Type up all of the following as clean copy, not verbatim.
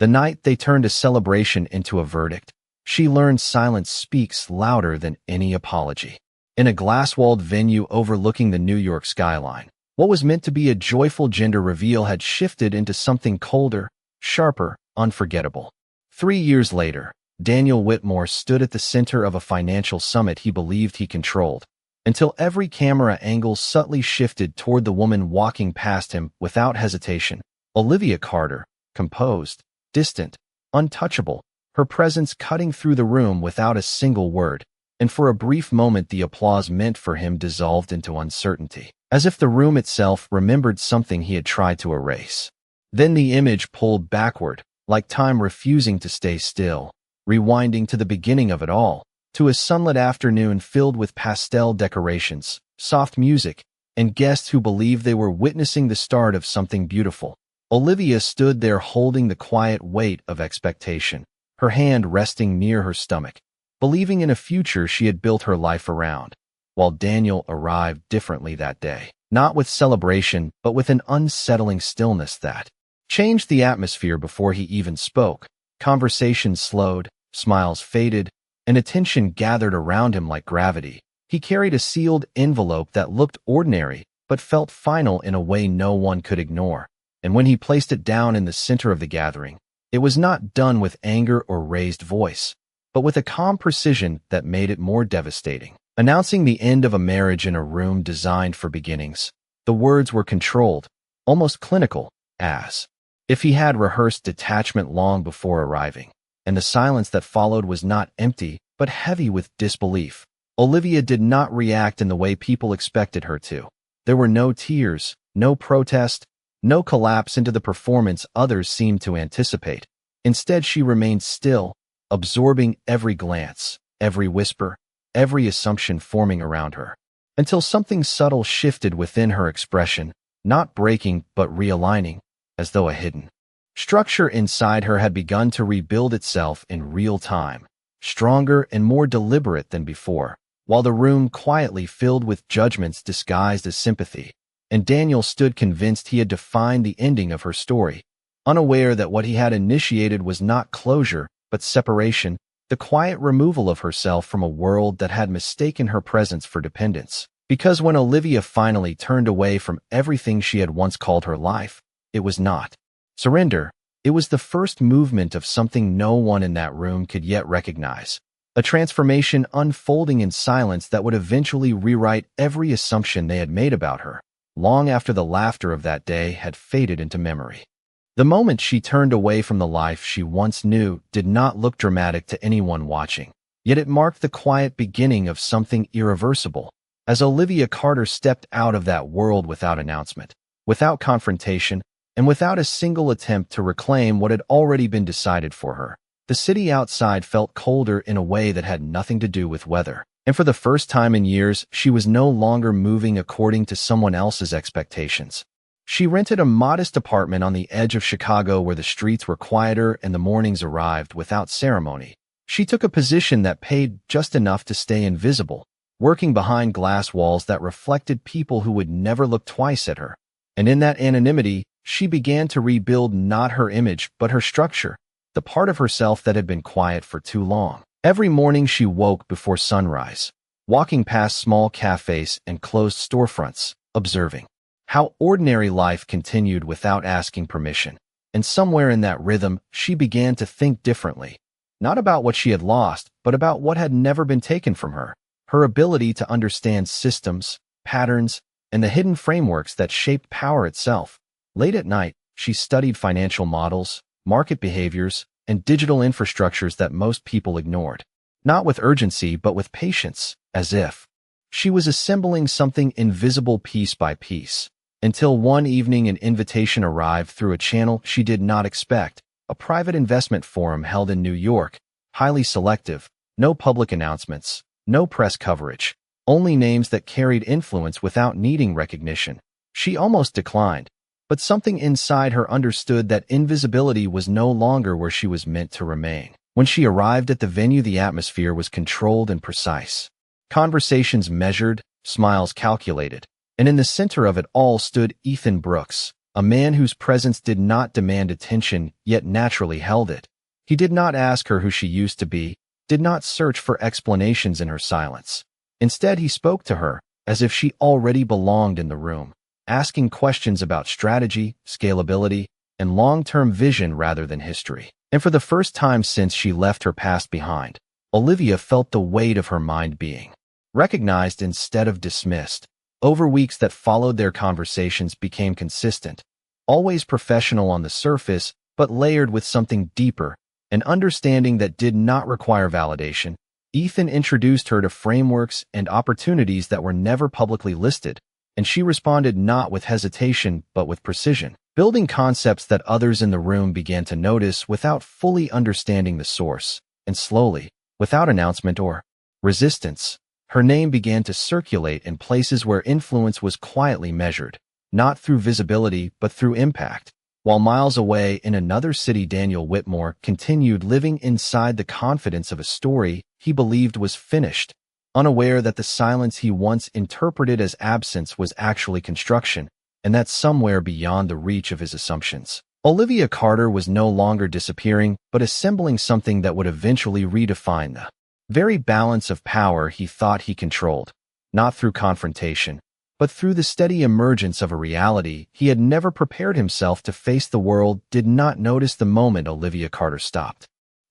The night they turned a celebration into a verdict, she learned silence speaks louder than any apology. In a glass-walled venue overlooking the New York skyline, what was meant to be a joyful gender reveal had shifted into something colder, sharper, unforgettable. 3 years later, Daniel Whitmore stood at the center of a financial summit he believed he controlled, until every camera angle subtly shifted toward the woman walking past him without hesitation. Olivia Carter, composed, distant, untouchable, her presence cutting through the room without a single word, and for a brief moment the applause meant for him dissolved into uncertainty, as if the room itself remembered something he had tried to erase. Then the image pulled backward, like time refusing to stay still, rewinding to the beginning of it all, to a sunlit afternoon filled with pastel decorations, soft music, and guests who believed they were witnessing the start of something beautiful. Olivia stood there holding the quiet weight of expectation, her hand resting near her stomach, believing in a future she had built her life around, while Daniel arrived differently that day, not with celebration, but with an unsettling stillness that changed the atmosphere before he even spoke. Conversations slowed, smiles faded, and attention gathered around him like gravity. He carried a sealed envelope that looked ordinary, but felt final in a way no one could ignore. And when he placed it down in the center of the gathering, it was not done with anger or raised voice, but with a calm precision that made it more devastating. Announcing the end of a marriage in a room designed for beginnings, the words were controlled, almost clinical, as if he had rehearsed detachment long before arriving, and the silence that followed was not empty, but heavy with disbelief. Olivia did not react in the way people expected her to. There were no tears, no protest, no collapse into the performance others seemed to anticipate. Instead, she remained still, absorbing every glance, every whisper, every assumption forming around her, until something subtle shifted within her expression, not breaking but realigning, as though a hidden structure inside her had begun to rebuild itself in real time, stronger and more deliberate than before, while the room quietly filled with judgments disguised as sympathy. And Daniel stood convinced he had defined the ending of her story, unaware that what he had initiated was not closure, but separation, the quiet removal of herself from a world that had mistaken her presence for dependence. Because when Olivia finally turned away from everything she had once called her life, it was not surrender. It was the first movement of something no one in that room could yet recognize, a transformation unfolding in silence that would eventually rewrite every assumption they had made about her, long after the laughter of that day had faded into memory. The moment she turned away from the life she once knew did not look dramatic to anyone watching, yet it marked the quiet beginning of something irreversible. As Olivia Carter stepped out of that world without announcement, without confrontation, and without a single attempt to reclaim what had already been decided for her, the city outside felt colder in a way that had nothing to do with weather. And for the first time in years, she was no longer moving according to someone else's expectations. She rented a modest apartment on the edge of Chicago where the streets were quieter and the mornings arrived without ceremony. She took a position that paid just enough to stay invisible, working behind glass walls that reflected people who would never look twice at her. And in that anonymity, she began to rebuild not her image, but her structure, the part of herself that had been quiet for too long. Every morning she woke before sunrise, walking past small cafes and closed storefronts, observing how ordinary life continued without asking permission. And somewhere in that rhythm, she began to think differently, not about what she had lost, but about what had never been taken from her, her ability to understand systems, patterns, and the hidden frameworks that shaped power itself. Late at night, she studied financial models, market behaviors, and digital infrastructures that most people ignored, not with urgency but with patience, as if she was assembling something invisible piece by piece, until one evening an invitation arrived through a channel she did not expect, a private investment forum held in New York, highly selective, no public announcements, no press coverage, only names that carried influence without needing recognition. She almost declined, but something inside her understood that invisibility was no longer where she was meant to remain. When she arrived at the venue, the atmosphere was controlled and precise. Conversations measured, smiles calculated, and in the center of it all stood Ethan Brooks, a man whose presence did not demand attention, yet naturally held it. He did not ask her who she used to be, did not search for explanations in her silence. Instead, he spoke to her, as if she already belonged in the room, asking questions about strategy, scalability, and long-term vision rather than history. And for the first time since she left her past behind, Olivia felt the weight of her mind being recognized instead of dismissed. Over weeks that followed, their conversations became consistent, always professional on the surface, but layered with something deeper, an understanding that did not require validation. Ethan introduced her to frameworks and opportunities that were never publicly listed, and she responded not with hesitation but with precision, building concepts that others in the room began to notice without fully understanding the source. And slowly, without announcement or resistance, her name began to circulate in places where influence was quietly measured, not through visibility but through impact. While miles away in another city, Daniel Whitmore continued living inside the confidence of a story he believed was finished, unaware that the silence he once interpreted as absence was actually construction, and that somewhere beyond the reach of his assumptions, Olivia Carter was no longer disappearing but assembling something that would eventually redefine the very balance of power he thought he controlled, not through confrontation, but through the steady emergence of a reality he had never prepared himself to face. The world did not notice the moment Olivia Carter stopped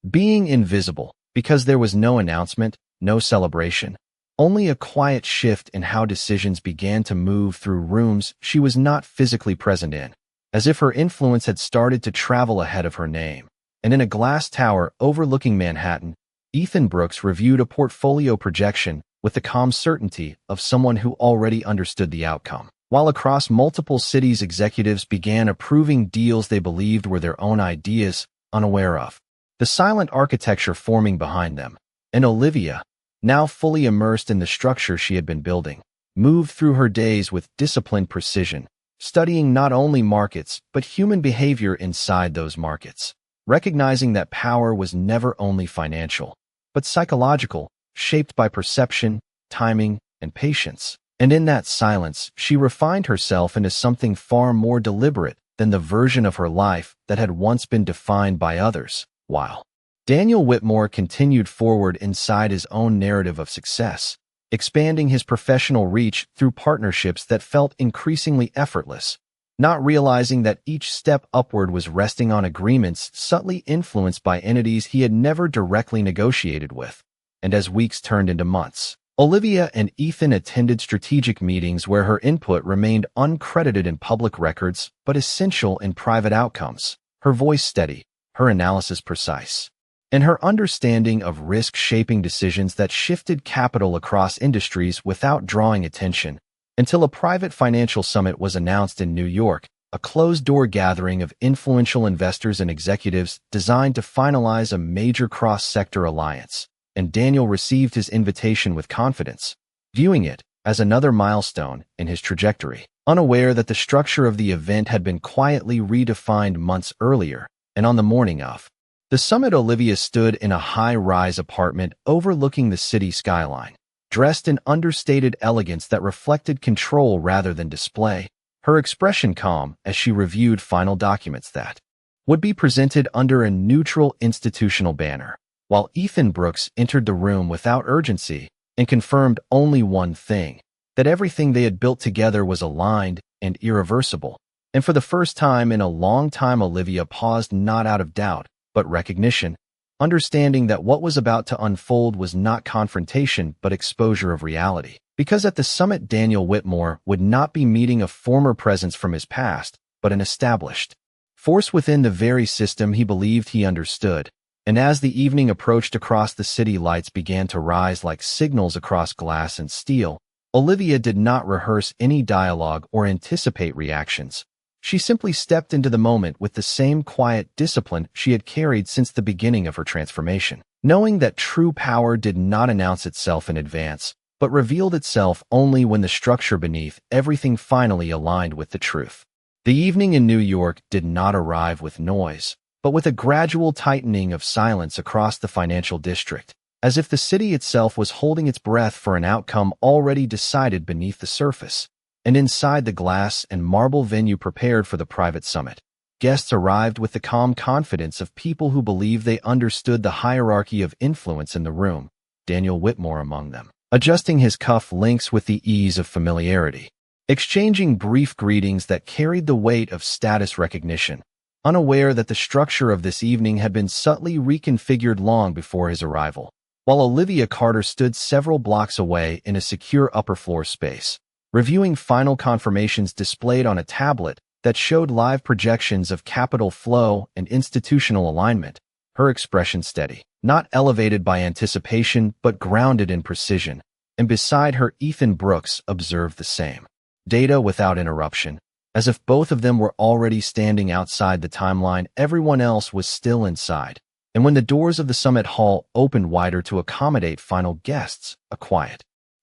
being invisible, because there was no announcement, no celebration, only a quiet shift in how decisions began to move through rooms she was not physically present in, as if her influence had started to travel ahead of her name. And in a glass tower overlooking Manhattan, Ethan Brooks reviewed a portfolio projection with the calm certainty of someone who already understood the outcome, while across multiple cities executives began approving deals they believed were their own ideas, unaware of the silent architecture forming behind them. And Olivia, now fully immersed in the structure she had been building, moved through her days with disciplined precision, studying not only markets but human behavior inside those markets, recognizing that power was never only financial, but psychological, shaped by perception, timing, and patience. And in that silence, she refined herself into something far more deliberate than the version of her life that had once been defined by others. While Daniel Whitmore continued forward inside his own narrative of success, expanding his professional reach through partnerships that felt increasingly effortless, not realizing that each step upward was resting on agreements subtly influenced by entities he had never directly negotiated with. And as weeks turned into months, Olivia and Ethan attended strategic meetings where her input remained uncredited in public records but essential in private outcomes, her voice steady, her analysis precise, and her understanding of risk shaping decisions that shifted capital across industries without drawing attention, until a private financial summit was announced in New York, a closed-door gathering of influential investors and executives designed to finalize a major cross-sector alliance. And Daniel received his invitation with confidence, viewing it as another milestone in his trajectory, unaware that the structure of the event had been quietly redefined months earlier. And on the morning of the summit, Olivia stood in a high-rise apartment overlooking the city skyline, dressed in understated elegance that reflected control rather than display, her expression calm as she reviewed final documents that would be presented under a neutral institutional banner. While Ethan Brooks entered the room without urgency and confirmed only one thing, that everything they had built together was aligned and irreversible. And for the first time in a long time, Olivia paused, not out of doubt, but recognition, understanding that what was about to unfold was not confrontation but exposure of reality. Because at the summit, Daniel Whitmore would not be meeting a former presence from his past, but an established force within the very system he believed he understood. And as the evening approached, across the city, lights began to rise like signals across glass and steel. Olivia did not rehearse any dialogue or anticipate reactions. She simply stepped into the moment with the same quiet discipline she had carried since the beginning of her transformation, knowing that true power did not announce itself in advance, but revealed itself only when the structure beneath everything finally aligned with the truth. The evening in New York did not arrive with noise, but with a gradual tightening of silence across the financial district, as if the city itself was holding its breath for an outcome already decided beneath the surface. and inside the glass and marble venue prepared for the private summit, guests arrived with the calm confidence of people who believed they understood the hierarchy of influence in the room, Daniel Whitmore among them, adjusting his cuff links with the ease of familiarity, exchanging brief greetings that carried the weight of status recognition, unaware that the structure of this evening had been subtly reconfigured long before his arrival, while Olivia Carter stood several blocks away in a secure upper-floor space, reviewing final confirmations displayed on a tablet that showed live projections of capital flow and institutional alignment, her expression steady, not elevated by anticipation but grounded in precision, and beside her Ethan Brooks observed the same. Data without interruption, as if both of them were already standing outside the timeline everyone else was still inside. And when the doors of the summit hall opened wider to accommodate final guests, a quiet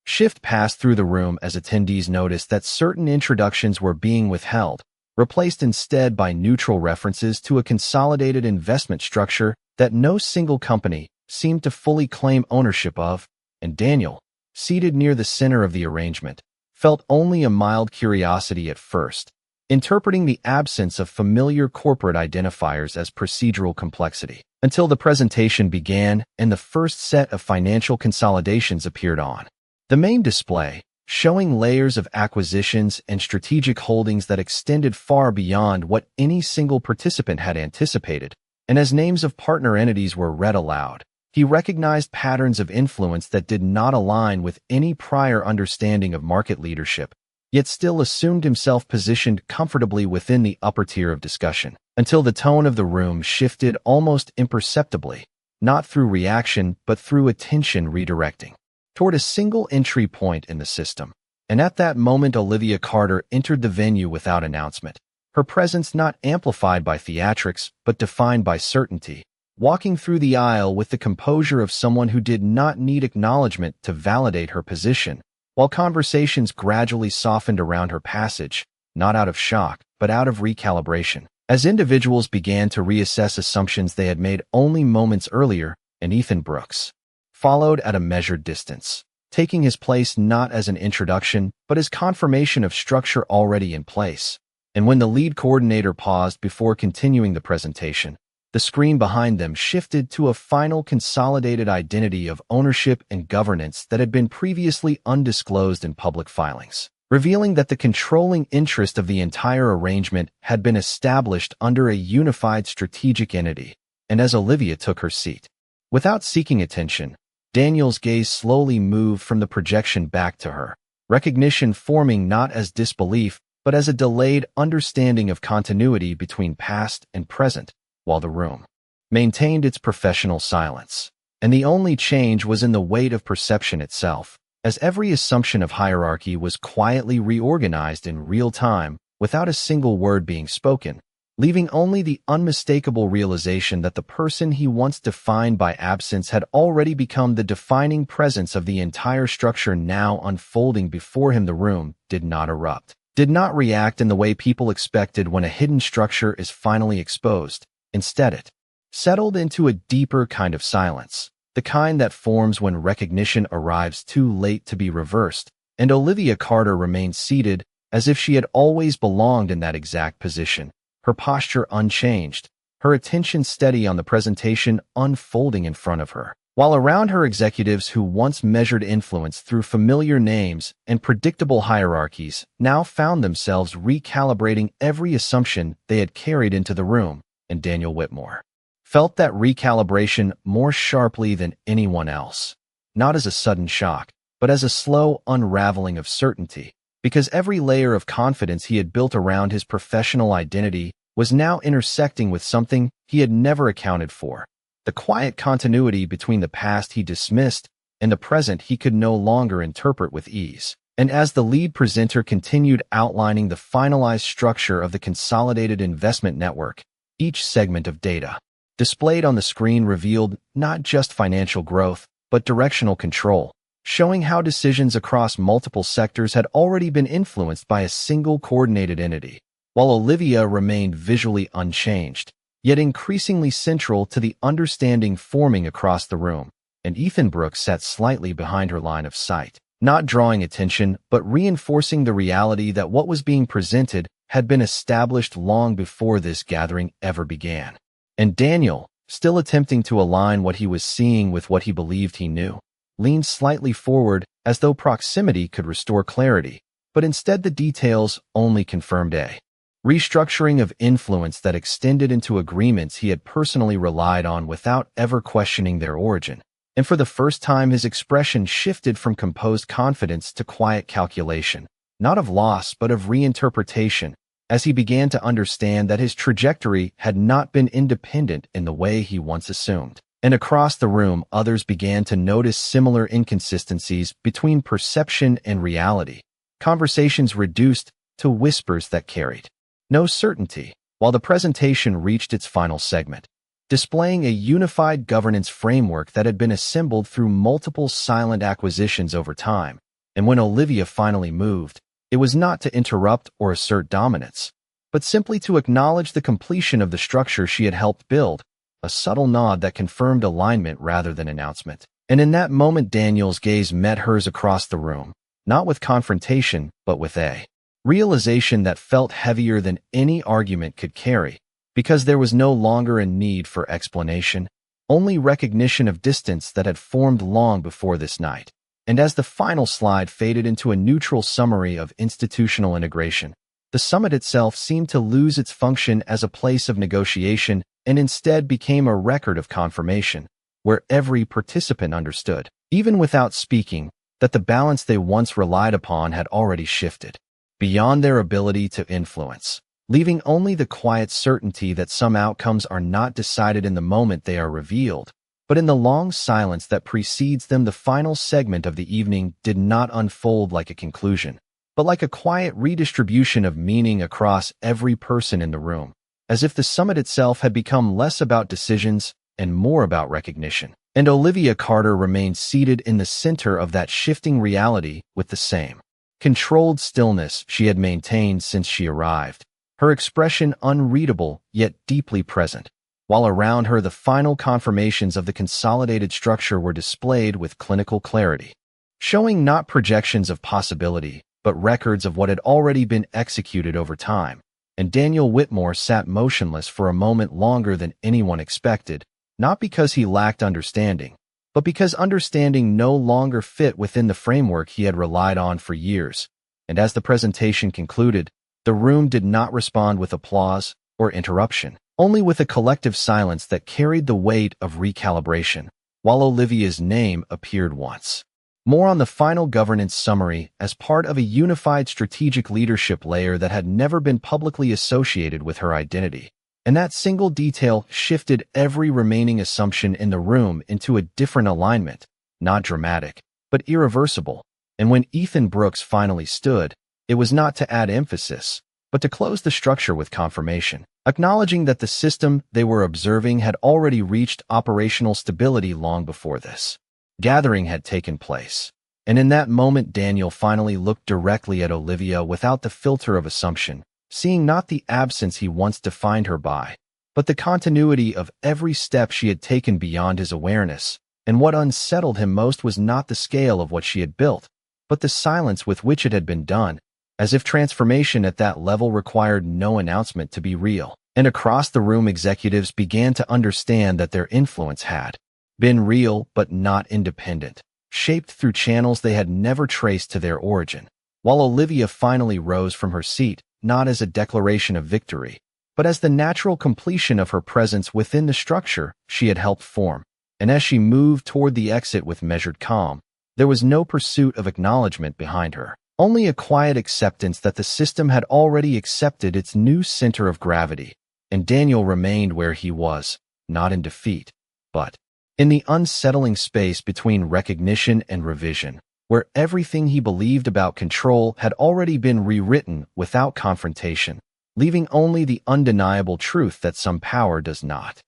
shift passed through the room as attendees noticed that certain introductions were being withheld, replaced instead by neutral references to a consolidated investment structure that no single company seemed to fully claim ownership of, and Daniel, seated near the center of the arrangement, felt only a mild curiosity at first, interpreting the absence of familiar corporate identifiers as procedural complexity, until the presentation began and the first set of financial consolidations appeared on the main display, showing layers of acquisitions and strategic holdings that extended far beyond what any single participant had anticipated. And as names of partner entities were read aloud, he recognized patterns of influence that did not align with any prior understanding of market leadership, yet still assumed himself positioned comfortably within the upper tier of discussion, until the tone of the room shifted almost imperceptibly, not through reaction but through attention redirecting toward a single entry point in the system. And at that moment Olivia Carter entered the venue without announcement, her presence not amplified by theatrics but defined by certainty, walking through the aisle with the composure of someone who did not need acknowledgement to validate her position, while conversations gradually softened around her passage, not out of shock, but out of recalibration, as individuals began to reassess assumptions they had made only moments earlier, and Ethan Brooks followed at a measured distance, taking his place not as an introduction, but as confirmation of structure already in place. And when the lead coordinator paused before continuing the presentation, the screen behind them shifted to a final consolidated identity of ownership and governance that had been previously undisclosed in public filings, revealing that the controlling interest of the entire arrangement had been established under a unified strategic entity. And as Olivia took her seat, without seeking attention, Daniel's gaze slowly moved from the projection back to her, recognition forming not as disbelief, but as a delayed understanding of continuity between past and present, while the room maintained its professional silence. And the only change was in the weight of perception itself, as every assumption of hierarchy was quietly reorganized in real time without a single word being spoken, leaving only the unmistakable realization that the person he once defined by absence had already become the defining presence of the entire structure now unfolding before him. The room did not erupt, did not react in the way people expected when a hidden structure is finally exposed. Instead, it settled into a deeper kind of silence, the kind that forms when recognition arrives too late to be reversed, and Olivia Carter remained seated as if she had always belonged in that exact position, her posture unchanged, her attention steady on the presentation unfolding in front of her, while around her executives who once measured influence through familiar names and predictable hierarchies now found themselves recalibrating every assumption they had carried into the room, and Daniel Whitmore felt that recalibration more sharply than anyone else, not as a sudden shock, but as a slow unraveling of certainty, because every layer of confidence he had built around his professional identity was now intersecting with something he had never accounted for, the quiet continuity between the past he dismissed and the present he could no longer interpret with ease. And as the lead presenter continued outlining the finalized structure of the consolidated investment network, each segment of data displayed on the screen revealed not just financial growth, but directional control, showing how decisions across multiple sectors had already been influenced by a single coordinated entity, while Olivia remained visually unchanged, yet increasingly central to the understanding forming across the room, and Ethan Brooks sat slightly behind her line of sight, not drawing attention, but reinforcing the reality that what was being presented had been established long before this gathering ever began. And Daniel, still attempting to align what he was seeing with what he believed he knew, leaned slightly forward as though proximity could restore clarity, but instead the details only confirmed a restructuring of influence that extended into agreements he had personally relied on without ever questioning their origin. And for the first time his expression shifted from composed confidence to quiet calculation, not of loss but of reinterpretation, as he began to understand that his trajectory had not been independent in the way he once assumed. And across the room, others began to notice similar inconsistencies between perception and reality. Conversations reduced to whispers that carried no certainty, while the presentation reached its final segment, displaying a unified governance framework that had been assembled through multiple silent acquisitions over time. And when Olivia finally moved, it was not to interrupt or assert dominance, but simply to acknowledge the completion of the structure she had helped build, a subtle nod that confirmed alignment rather than announcement. And in that moment Daniel's gaze met hers across the room, not with confrontation, but with a realization that felt heavier than any argument could carry, because there was no longer a need for explanation, only recognition of distance that had formed long before this night. And as the final slide faded into a neutral summary of institutional integration, the summit itself seemed to lose its function as a place of negotiation and instead became a record of confirmation, where every participant understood, even without speaking, that the balance they once relied upon had already shifted beyond their ability to influence, leaving only the quiet certainty that some outcomes are not decided in the moment they are revealed, but in the long silence that precedes them. The final segment of the evening did not unfold like a conclusion, but like a quiet redistribution of meaning across every person in the room, as if the summit itself had become less about decisions and more about recognition. And Olivia Carter remained seated in the center of that shifting reality with the same controlled stillness she had maintained since she arrived, her expression unreadable yet deeply present, while around her the final confirmations of the consolidated structure were displayed with clinical clarity, showing not projections of possibility, but records of what had already been executed over time. And Daniel Whitmore sat motionless for a moment longer than anyone expected, not because he lacked understanding, but because understanding no longer fit within the framework he had relied on for years. And as the presentation concluded, the room did not respond with applause or interruption, only with a collective silence that carried the weight of recalibration, while Olivia's name appeared once more on the final governance summary as part of a unified strategic leadership layer that had never been publicly associated with her identity. And that single detail shifted every remaining assumption in the room into a different alignment, not dramatic, but irreversible. And when Ethan Brooks finally stood, it was not to add emphasis, but to close the structure with confirmation, acknowledging that the system they were observing had already reached operational stability long before this gathering had taken place. And in that moment Daniel finally looked directly at Olivia without the filter of assumption, seeing not the absence he once defined her by, but the continuity of every step she had taken beyond his awareness. And what unsettled him most was not the scale of what she had built, but the silence with which it had been done, as if transformation at that level required no announcement to be real. And across the room executives began to understand that their influence had been real but not independent, shaped through channels they had never traced to their origin. While Olivia finally rose from her seat, not as a declaration of victory, but as the natural completion of her presence within the structure she had helped form. And as she moved toward the exit with measured calm, there was no pursuit of acknowledgement behind her, only a quiet acceptance that the system had already accepted its new center of gravity. And Daniel remained where he was, not in defeat, but in the unsettling space between recognition and revision, where everything he believed about control had already been rewritten without confrontation, leaving only the undeniable truth that some power does not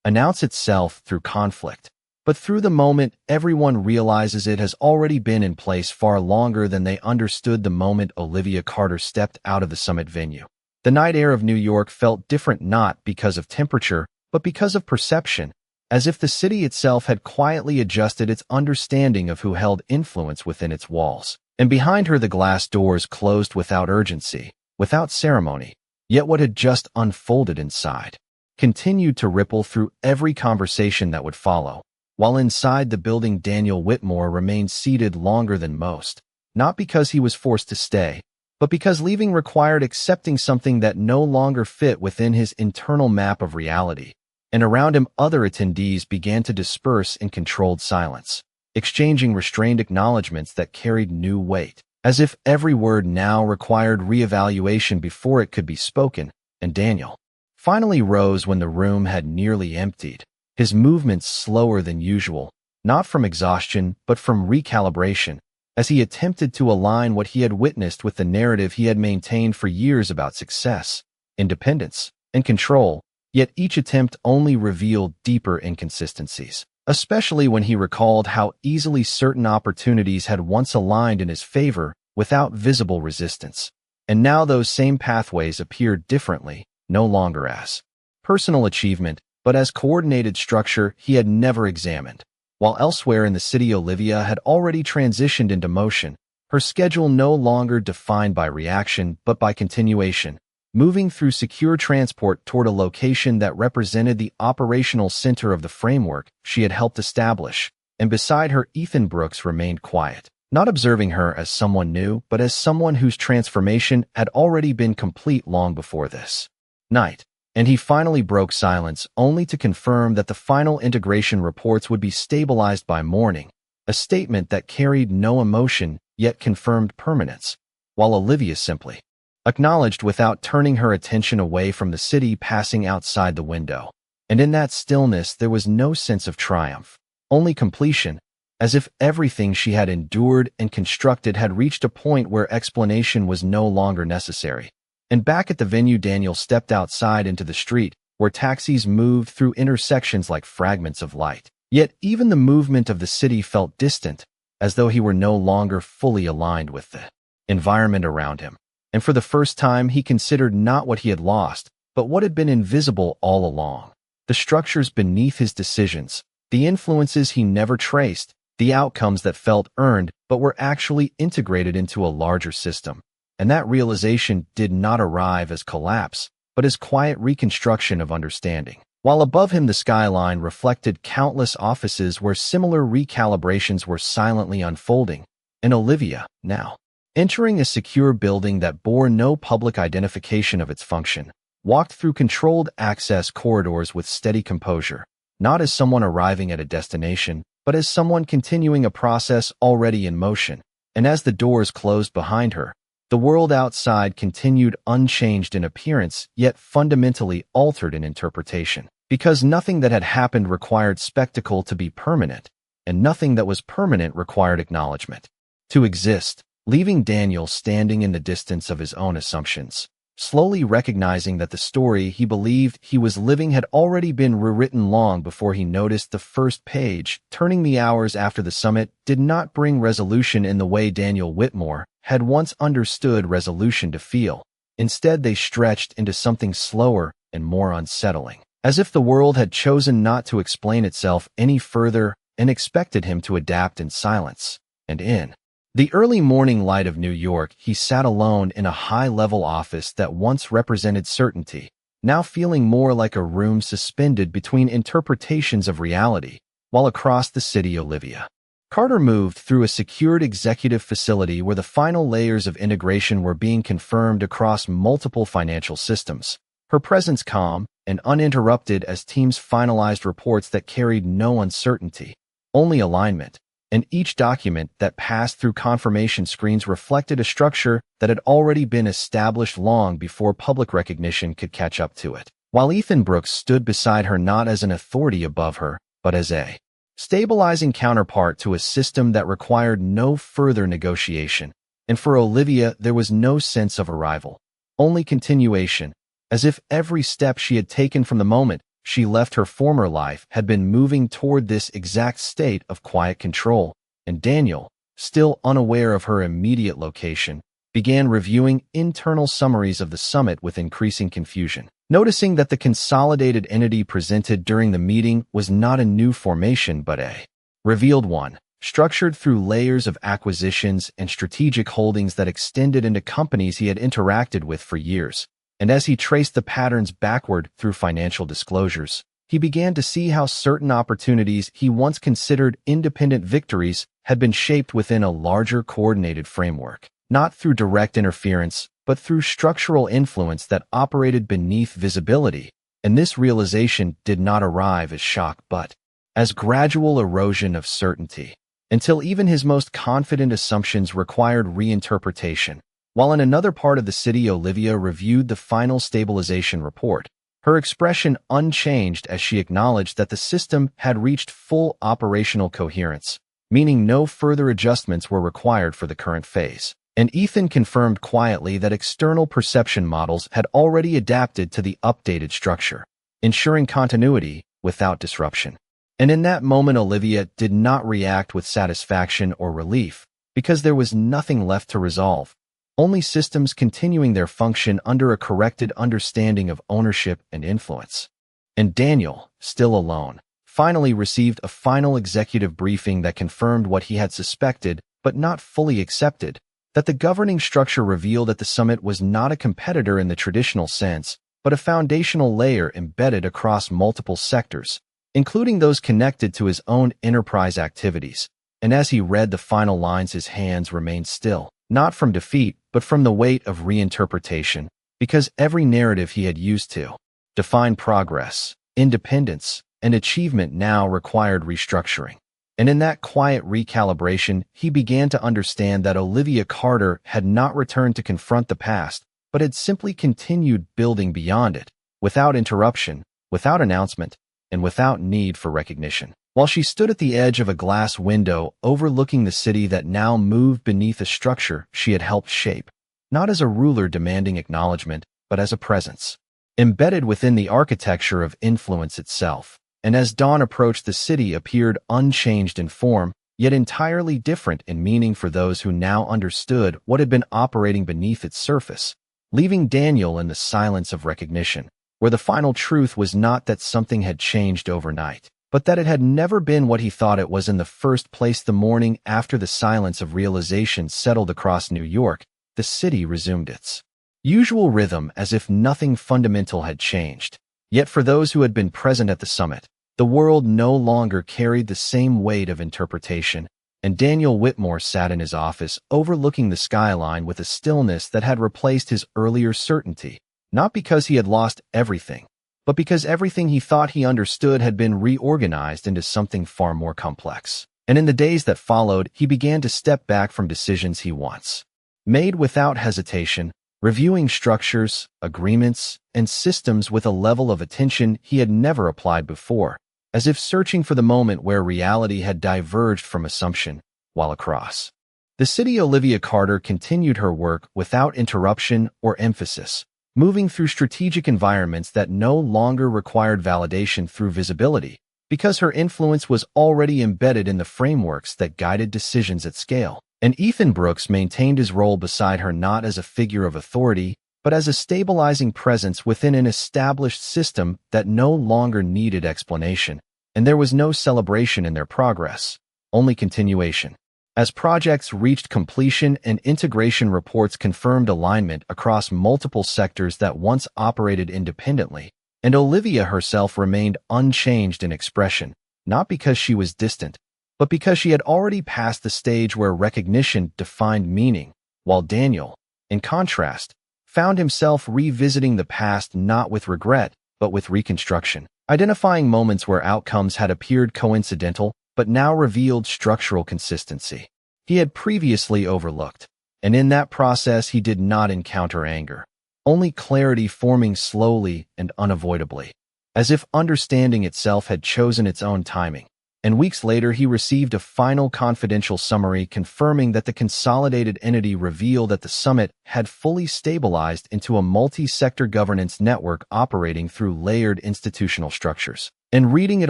announce itself through conflict, but through the moment. Everyone realizes it has already been in place far longer than they understood the moment Olivia Carter stepped out of the summit venue. The night air of New York felt different not because of temperature, but because of perception, as if the city itself had quietly adjusted its understanding of who held influence within its walls. And behind her the glass doors closed without urgency, without ceremony, yet what had just unfolded inside continued to ripple through every conversation that would follow. While inside the building, Daniel Whitmore remained seated longer than most, not because he was forced to stay, but because leaving required accepting something that no longer fit within his internal map of reality. And around him other attendees began to disperse in controlled silence, exchanging restrained acknowledgments that carried new weight, as if every word now required reevaluation before it could be spoken. And Daniel finally rose when the room had nearly emptied, his movements slower than usual, not from exhaustion but from recalibration, as he attempted to align what he had witnessed with the narrative he had maintained for years about success, independence, and control. Yet each attempt only revealed deeper inconsistencies, especially when he recalled how easily certain opportunities had once aligned in his favor without visible resistance. And now those same pathways appeared differently, no longer as personal achievement, but as coordinated structure he had never examined. While elsewhere in the city Olivia had already transitioned into motion, her schedule no longer defined by reaction but by continuation, moving through secure transport toward a location that represented the operational center of the framework she had helped establish. And beside her Ethan Brooks remained quiet, not observing her as someone new but as someone whose transformation had already been complete long before this night. And he finally broke silence, only to confirm that the final integration reports would be stabilized by morning, a statement that carried no emotion yet confirmed permanence, while Olivia simply acknowledged without turning her attention away from the city passing outside the window. And in that stillness there was no sense of triumph, only completion, as if everything she had endured and constructed had reached a point where explanation was no longer necessary. And back at the venue, Daniel stepped outside into the street, where taxis moved through intersections like fragments of light. Yet even the movement of the city felt distant, as though he were no longer fully aligned with the environment around him. And for the first time he considered not what he had lost, but what had been invisible all along. The structures beneath his decisions, the influences he never traced, the outcomes that felt earned but were actually integrated into a larger system. And that realization did not arrive as collapse, but as quiet reconstruction of understanding. While above him the skyline reflected countless offices where similar recalibrations were silently unfolding, and Olivia, now entering a secure building that bore no public identification of its function, walked through controlled access corridors with steady composure, not as someone arriving at a destination, but as someone continuing a process already in motion. And as the doors closed behind her, the world outside continued unchanged in appearance, yet fundamentally altered in interpretation. Because nothing that had happened required spectacle to be permanent, and nothing that was permanent required acknowledgement to exist, leaving Daniel standing in the distance of his own assumptions, slowly recognizing that the story he believed he was living had already been rewritten long before he noticed the first page. Turning the hours after the summit did not bring resolution in the way Daniel Whitmore had once understood resolution to feel. Instead, they stretched into something slower and more unsettling, as if the world had chosen not to explain itself any further and expected him to adapt in silence. And in the early morning light of New York, he sat alone in a high-level office that once represented certainty, now feeling more like a room suspended between interpretations of reality. While across the city, Olivia Carter moved through a secured executive facility where the final layers of integration were being confirmed across multiple financial systems. Her presence calm and uninterrupted as teams finalized reports that carried no uncertainty, only alignment. And each document that passed through confirmation screens reflected a structure that had already been established long before public recognition could catch up to it. While Ethan Brooks stood beside her not as an authority above her, but as a stabilizing counterpart to a system that required no further negotiation. And for Olivia, there was no sense of arrival, only continuation, as if every step she had taken from the moment she left her former life had been moving toward this exact state of quiet control. And Daniel, still unaware of her immediate location, began reviewing internal summaries of the summit with increasing confusion. noticing that the consolidated entity presented during the meeting was not a new formation but a revealed one, structured through layers of acquisitions and strategic holdings that extended into companies he had interacted with for years. And as he traced the patterns backward through financial disclosures, he began to see how certain opportunities he once considered independent victories had been shaped within a larger coordinated framework, not through direct interference, but through structural influence that operated beneath visibility. And this realization did not arrive as shock but as gradual erosion of certainty, until even his most confident assumptions required reinterpretation. While in another part of the city, Olivia reviewed the final stabilization report, her expression unchanged as she acknowledged that the system had reached full operational coherence, meaning no further adjustments were required for the current phase. And Ethan confirmed quietly that external perception models had already adapted to the updated structure, ensuring continuity without disruption. And in that moment, Olivia did not react with satisfaction or relief, because there was nothing left to resolve, only systems continuing their function under a corrected understanding of ownership and influence. And Daniel, still alone, finally received a final executive briefing that confirmed what he had suspected but not fully accepted, that the governing structure revealed at the summit was not a competitor in the traditional sense, but a foundational layer embedded across multiple sectors, including those connected to his own enterprise activities. And as he read the final lines, his hands remained still, not from defeat, but from the weight of reinterpretation, because every narrative he had used to define progress, independence, and achievement now required restructuring. And in that quiet recalibration, he began to understand that Olivia Carter had not returned to confront the past, but had simply continued building beyond it, without interruption, without announcement, and without need for recognition. While she stood at the edge of a glass window overlooking the city that now moved beneath a structure she had helped shape, not as a ruler demanding acknowledgement, but as a presence, embedded within the architecture of influence itself. And as dawn approached, the city appeared unchanged in form, yet entirely different in meaning for those who now understood what had been operating beneath its surface, leaving Daniel in the silence of recognition, where the final truth was not that something had changed overnight, but that it had never been what he thought it was in the first place. The morning after the silence of realization settled across New York, the city resumed its usual rhythm as if nothing fundamental had changed. Yet for those who had been present at the summit, the world no longer carried the same weight of interpretation, and Daniel Whitmore sat in his office overlooking the skyline with a stillness that had replaced his earlier certainty, not because he had lost everything, but because everything he thought he understood had been reorganized into something far more complex. And in the days that followed, he began to step back from decisions he once made without hesitation, reviewing structures, agreements, and systems with a level of attention he had never applied before, as if searching for the moment where reality had diverged from assumption. While across the city, Olivia Carter continued her work without interruption or emphasis, moving through strategic environments that no longer required validation through visibility, because her influence was already embedded in the frameworks that guided decisions at scale. And Ethan Brooks maintained his role beside her, not as a figure of authority, but as a stabilizing presence within an established system that no longer needed explanation. And there was no celebration in their progress, only continuation. As projects reached completion and integration reports confirmed alignment across multiple sectors that once operated independently, and Olivia herself remained unchanged in expression, not because she was distant, but because she had already passed the stage where recognition defined meaning, while Daniel, in contrast, found himself revisiting the past not with regret, but with reconstruction, identifying moments where outcomes had appeared coincidental but now revealed structural consistency he had previously overlooked. And in that process, he did not encounter anger, only clarity forming slowly and unavoidably, as if understanding itself had chosen its own timing. And weeks later, he received a final confidential summary confirming that the consolidated entity revealed at the summit had fully stabilized into a multi-sector governance network operating through layered institutional structures. And reading it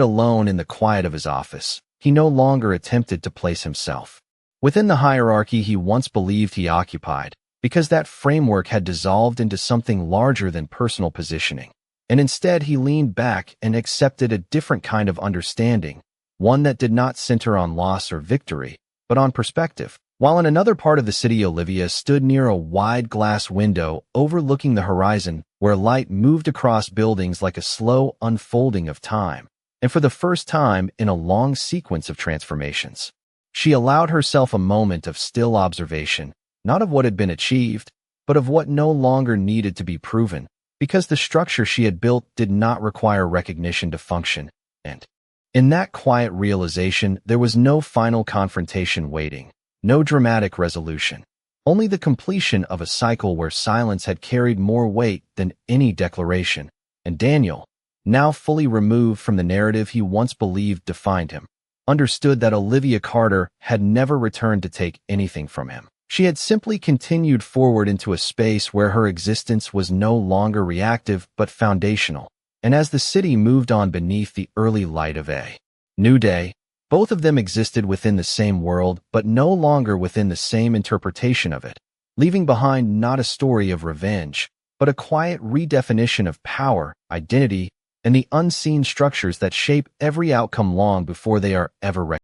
alone in the quiet of his office, he no longer attempted to place himself within the hierarchy he once believed he occupied, because that framework had dissolved into something larger than personal positioning. and instead he leaned back and accepted a different kind of understanding, one that did not center on loss or victory, but on perspective. While in another part of the city, Olivia stood near a wide glass window overlooking the horizon where light moved across buildings like a slow unfolding of time. And for the first time in a long sequence of transformations, she allowed herself a moment of still observation, not of what had been achieved, but of what no longer needed to be proven, because the structure she had built did not require recognition to function. And in that quiet realization, there was no final confrontation waiting. No dramatic resolution, only the completion of a cycle where silence had carried more weight than any declaration, and Daniel, now fully removed from the narrative he once believed defined him, understood that Olivia Carter had never returned to take anything from him. She had simply continued forward into a space where her existence was no longer reactive but foundational, and as the city moved on beneath the early light of a new day, both of them existed within the same world, but no longer within the same interpretation of it, leaving behind not a story of revenge, but a quiet redefinition of power, identity, and the unseen structures that shape every outcome long before they are ever recognized.